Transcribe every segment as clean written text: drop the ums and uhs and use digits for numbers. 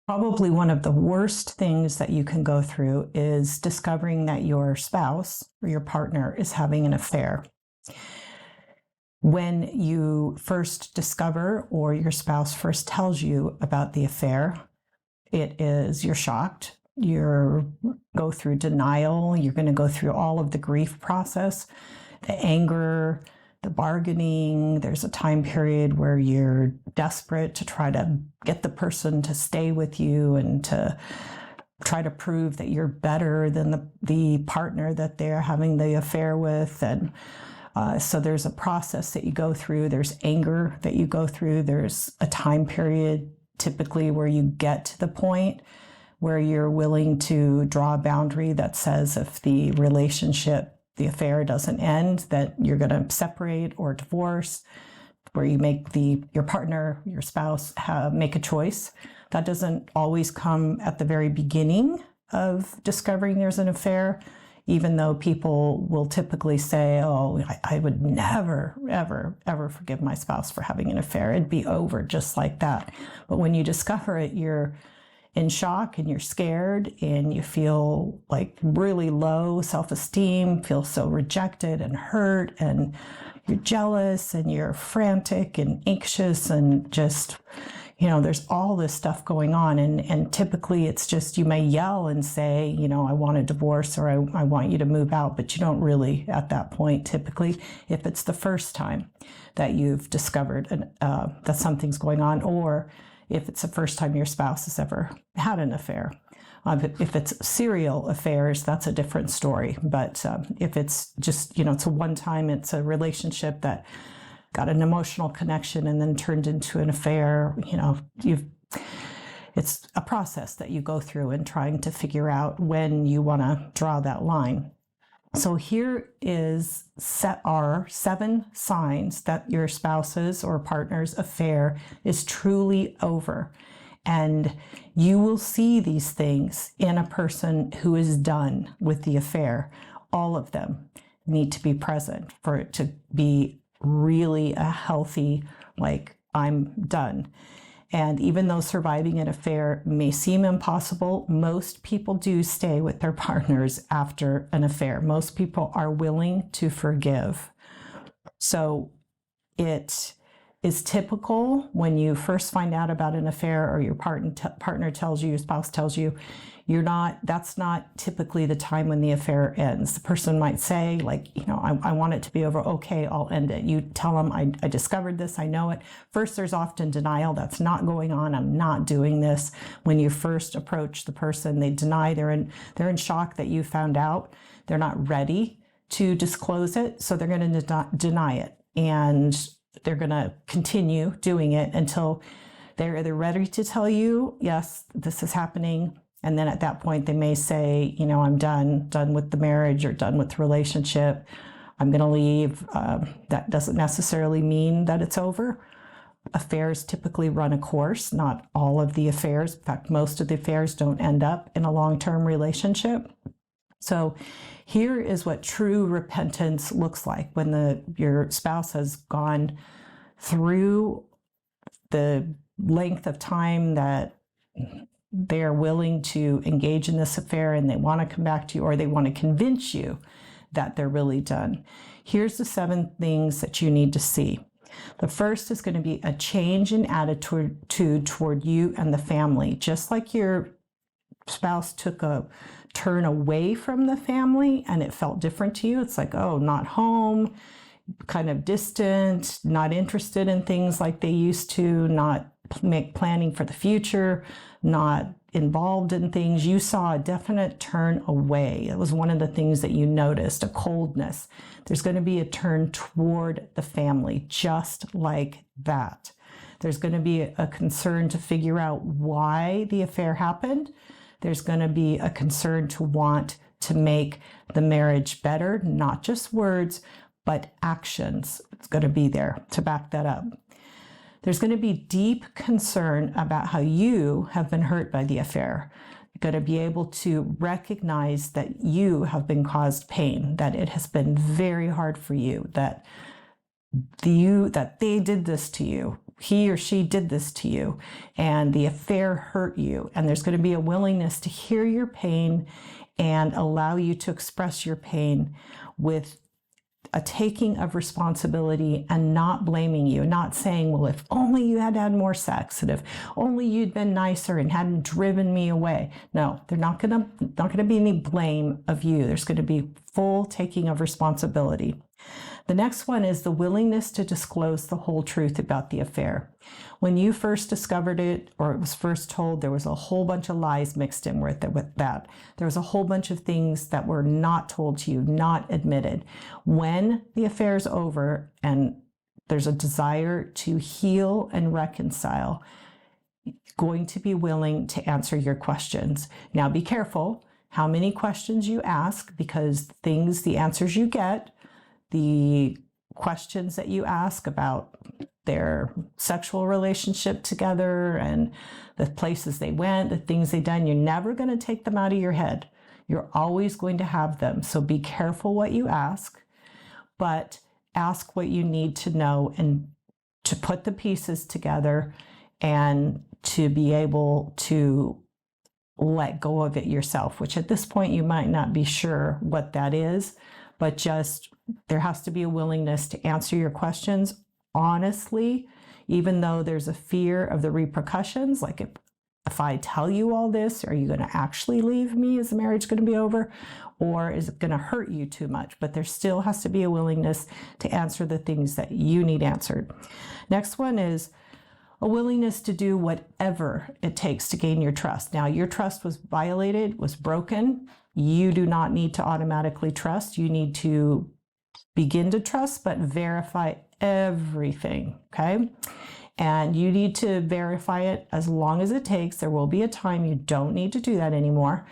Probably one of the worst things that you can go through is discovering that your spouse or your partner is having an affair. When you first discover or your spouse first tells you about the affair, you're shocked. You go through denial. You're going to go through all of the grief process, the anger, the bargaining. There's a time period where you're desperate to try to get the person to stay with you and to try to prove that you're better than the partner that they're having the affair with. And so there's a process that you go through. There's anger that you go through. There's a time period typically where you get to the point where you're willing to draw a boundary that says if the relationship, the affair doesn't end, that you're going to separate or divorce, where you make your partner, your spouse, make a choice. That doesn't always come at the very beginning of discovering there's an affair, even though people will typically say, oh, I would never, ever, ever forgive my spouse for having an affair. It'd be over just like that. But when you discover it, you're in shock and you're scared and you feel like really low self-esteem, feel so rejected and hurt, and you're jealous and you're frantic and anxious and just, there's all this stuff going on. And typically it's just, you may yell and say, I want a divorce, or I want you to move out, but you don't really at that point, typically, if it's the first time that you've discovered that something's going on, or if it's the first time your spouse has ever had an affair. If it's serial affairs, that's a different story. But if it's just, it's a one time, it's a relationship that got an emotional connection and then turned into an affair, it's a process that you go through in trying to figure out when you want to draw that line. So here are 7 signs that your spouse's or partner's affair is truly over. And you will see these things in a person who is done with the affair. All of them need to be present for it to be really a healthy, I'm done. And even though surviving an affair may seem impossible, most people do stay with their partners after an affair. Most people are willing to forgive. So it is typical when you first find out about an affair, or your partner tells you, your spouse tells you, that's not typically the time when the affair ends. The person might say, I want it to be over. Okay, I'll end it. You tell them, I discovered this, I know it. First, there's often denial. That's not going on. I'm not doing this. When you first approach the person, they deny. They're in shock that you found out. They're not ready to disclose it, so they're going to deny it. And they're going to continue doing it until they're either ready to tell you, yes, this is happening. And then at that point, they may say, I'm done with the marriage or done with the relationship. I'm going to leave. That doesn't necessarily mean that it's over. Affairs typically run a course, not all of the affairs. In fact, most of the affairs don't end up in a long-term relationship. So here is what true repentance looks like when your spouse has gone through the length of time that they're willing to engage in this affair and they want to come back to you, or they want to convince you that they're really done. Here's the 7 things that you need to see. The first is going to be a change in attitude toward you and the family. Just like your spouse took a turn away from the family and it felt different to you. It's like, oh, not home, kind of distant, not interested in things like they used to, not planning for the future, not involved in things. You saw a definite turn away. It was one of the things that you noticed, a coldness. There's going to be a turn toward the family, just like that. There's going to be a concern to figure out why the affair happened. There's going to be a concern to want to make the marriage better, not just words, but actions. It's going to be there to back that up. There's going to be deep concern about how you have been hurt by the affair. You're going to be able to recognize that you have been caused pain, that it has been very hard for you, that they did this to you, he or she did this to you and the affair hurt you, and there's going to be a willingness to hear your pain and allow you to express your pain with a taking of responsibility and not blaming you, not saying, well, if only you had had more sex, and if only you'd been nicer and hadn't driven me away. No, there's not going to be any blame of you. There's going to be full taking of responsibility. The next one is the willingness to disclose the whole truth about the affair. When you first discovered it, or it was first told, there was a whole bunch of lies mixed in with that. There was a whole bunch of things that were not told to you, not admitted. When the affair is over and there's a desire to heal and reconcile, going to be willing to answer your questions. Now be careful how many questions you ask, because the answers you get, the questions that you ask about their sexual relationship together and the places they went, the things they done, you're never going to take them out of your head. You're always going to have them. So be careful what you ask, but ask what you need to know and to put the pieces together and to be able to let go of it yourself, which at this point you might not be sure what that is, but just there has to be a willingness to answer your questions honestly, even though there's a fear of the repercussions. Like if I tell you all this, are you going to actually leave me? Is the marriage going to be over? Or is it going to hurt you too much? But there still has to be a willingness to answer the things that you need answered. Next one is a willingness to do whatever it takes to gain your trust. Now, your trust was violated, was broken. You do not need to automatically trust. You need to begin to trust, but verify everything, okay? And you need to verify it as long as it takes. There will be a time you don't need to do that anymore,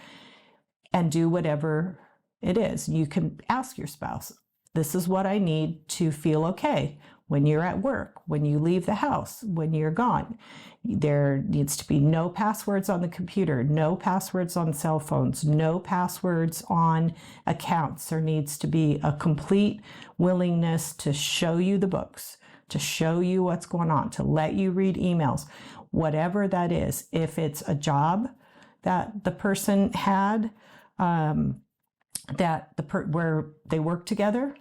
and do whatever it is. You can ask your spouse, this is what I need to feel okay when you're at work, when you leave the house, when you're gone. There needs to be no passwords on the computer, no passwords on cell phones, no passwords on accounts. There needs to be a complete willingness to show you the books, to show you what's going on, to let you read emails, whatever that is. If it's a job that the person had, where they work together,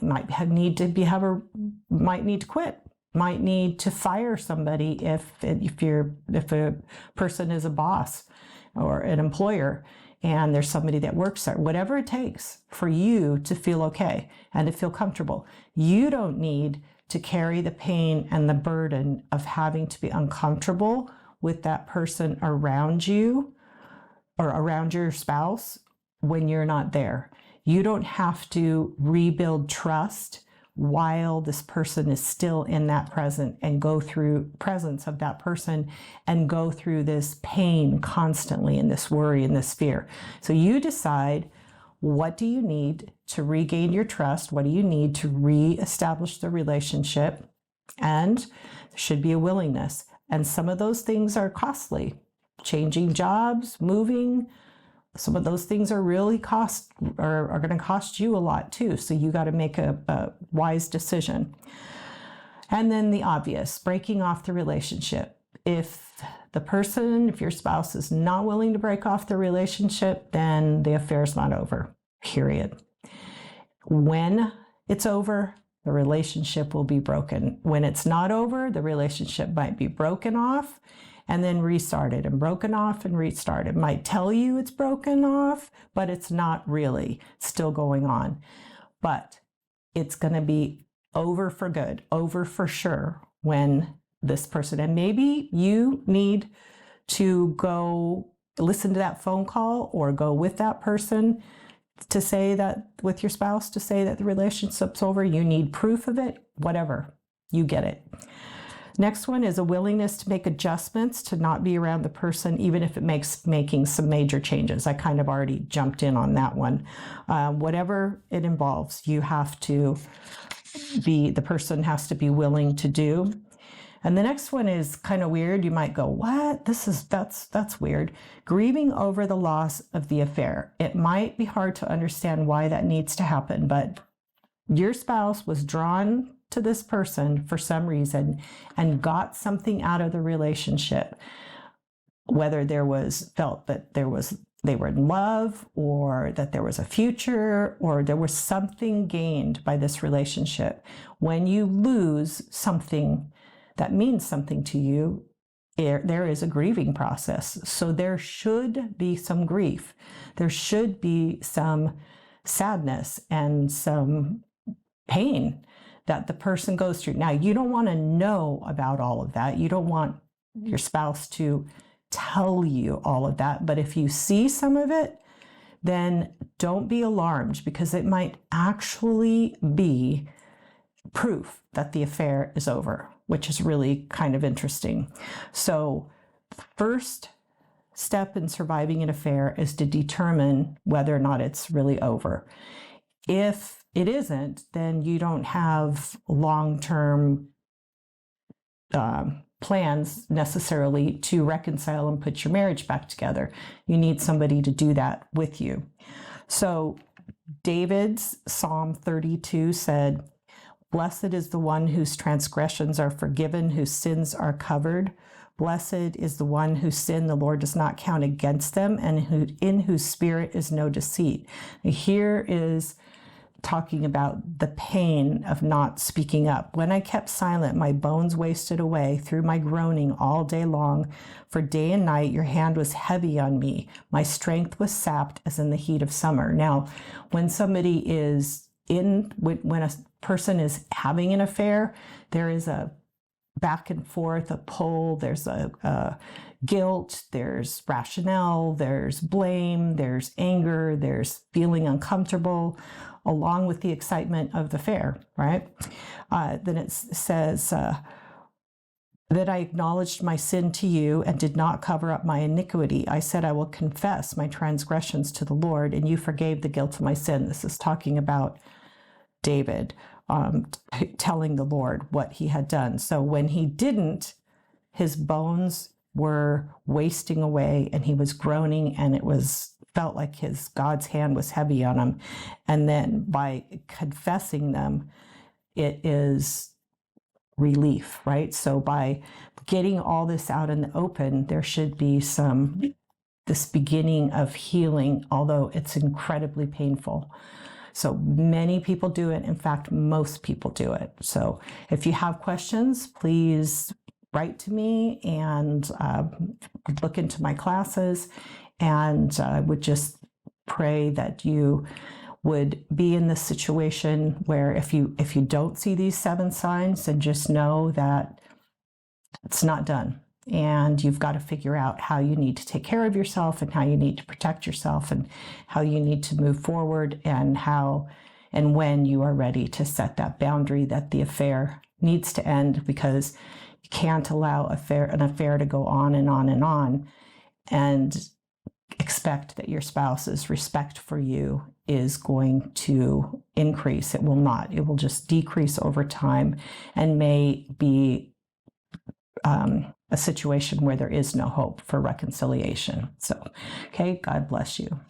might need to quit, might need to fire somebody if a person is a boss or an employer and there's somebody that works there. Whatever it takes for you to feel okay and to feel comfortable. You don't need to carry the pain and the burden of having to be uncomfortable with that person around you or around your spouse when you're not there. You don't have to rebuild trust while this person is still in that presence of that person and go through this pain constantly and this worry and this fear. So you decide, what do you need to regain your trust? What do you need to reestablish the relationship? And there should be a willingness. And some of those things are costly. Changing jobs, moving, some of those things are really are going to cost you a lot too. So you got to make a wise decision. And then the obvious, breaking off the relationship. If your spouse is not willing to break off the relationship, then the affair is not over, period. When it's over, the relationship will be broken. When it's not over, the relationship might be broken off and then restarted, and broken off and restarted. It might tell you it's broken off, but it's not really. It's still going on. But it's going to be over for good, over for sure when this person, and maybe you need to go listen to that phone call or go with that person to say that, with your spouse, to say that the relationship's over. You need proof of it, whatever, you get it. Next one is a willingness to make adjustments to not be around the person, even if it makes making some major changes. I kind of already jumped in on that one. Whatever it involves, the person has to be willing to do. And the next one is kind of weird. You might go, what? That's weird. Grieving over the loss of the affair. It might be hard to understand why that needs to happen, but your spouse was drawn to this person for some reason and got something out of the relationship, whether felt that they were in love, or that there was a future, or there was something gained by this relationship. When you lose something that means something to you, there is a grieving process. So there should be some grief. There should be some sadness and some pain that the person goes through. Now, you don't want to know about all of that. You don't want your spouse to tell you all of that. But if you see some of it, then don't be alarmed, because it might actually be proof that the affair is over, which is really kind of interesting. So the first step in surviving an affair is to determine whether or not it's really over. If it isn't, then you don't have long-term plans necessarily to reconcile and put your marriage back together. You need somebody to do that with you. So David's Psalm 32 said, "Blessed is the one whose transgressions are forgiven, whose sins are covered. Blessed is the one whose sin the Lord does not count against them, and in whose spirit is no deceit." Here is talking about the pain of not speaking up. "When I kept silent, my bones wasted away through my groaning all day long. For day and night your hand was heavy on me. My strength was sapped as in the heat of summer." Now, when somebody is when a person is having an affair, there is a back and forth, a pull, there's a guilt, there's rationale, there's blame, there's anger, there's feeling uncomfortable, along with the excitement of the affair, right? Then it says that I acknowledged my sin to you and did not cover up my iniquity. I said, I will confess my transgressions to the Lord, and you forgave the guilt of my sin. This is talking about David telling the Lord what he had done. So when he didn't, his bones were wasting away and he was groaning, and felt like God's hand was heavy on him. And then by confessing them, it is relief, right? So by getting all this out in the open, there should be this beginning of healing, although it's incredibly painful. So many people do it. In fact, most people do it. So if you have questions, please write to me and look into my classes. And I would just pray that you would be in this situation where if you don't see these 7 signs, then just know that it's not done. And you've got to figure out how you need to take care of yourself, and how you need to protect yourself, and how you need to move forward, and how and when you are ready to set that boundary that the affair needs to end, because you can't allow an affair to go on and on and on and expect that your spouse's respect for you is going to increase. It will not. It will just decrease over time, and may be a situation where there is no hope for reconciliation. So, okay, God bless you.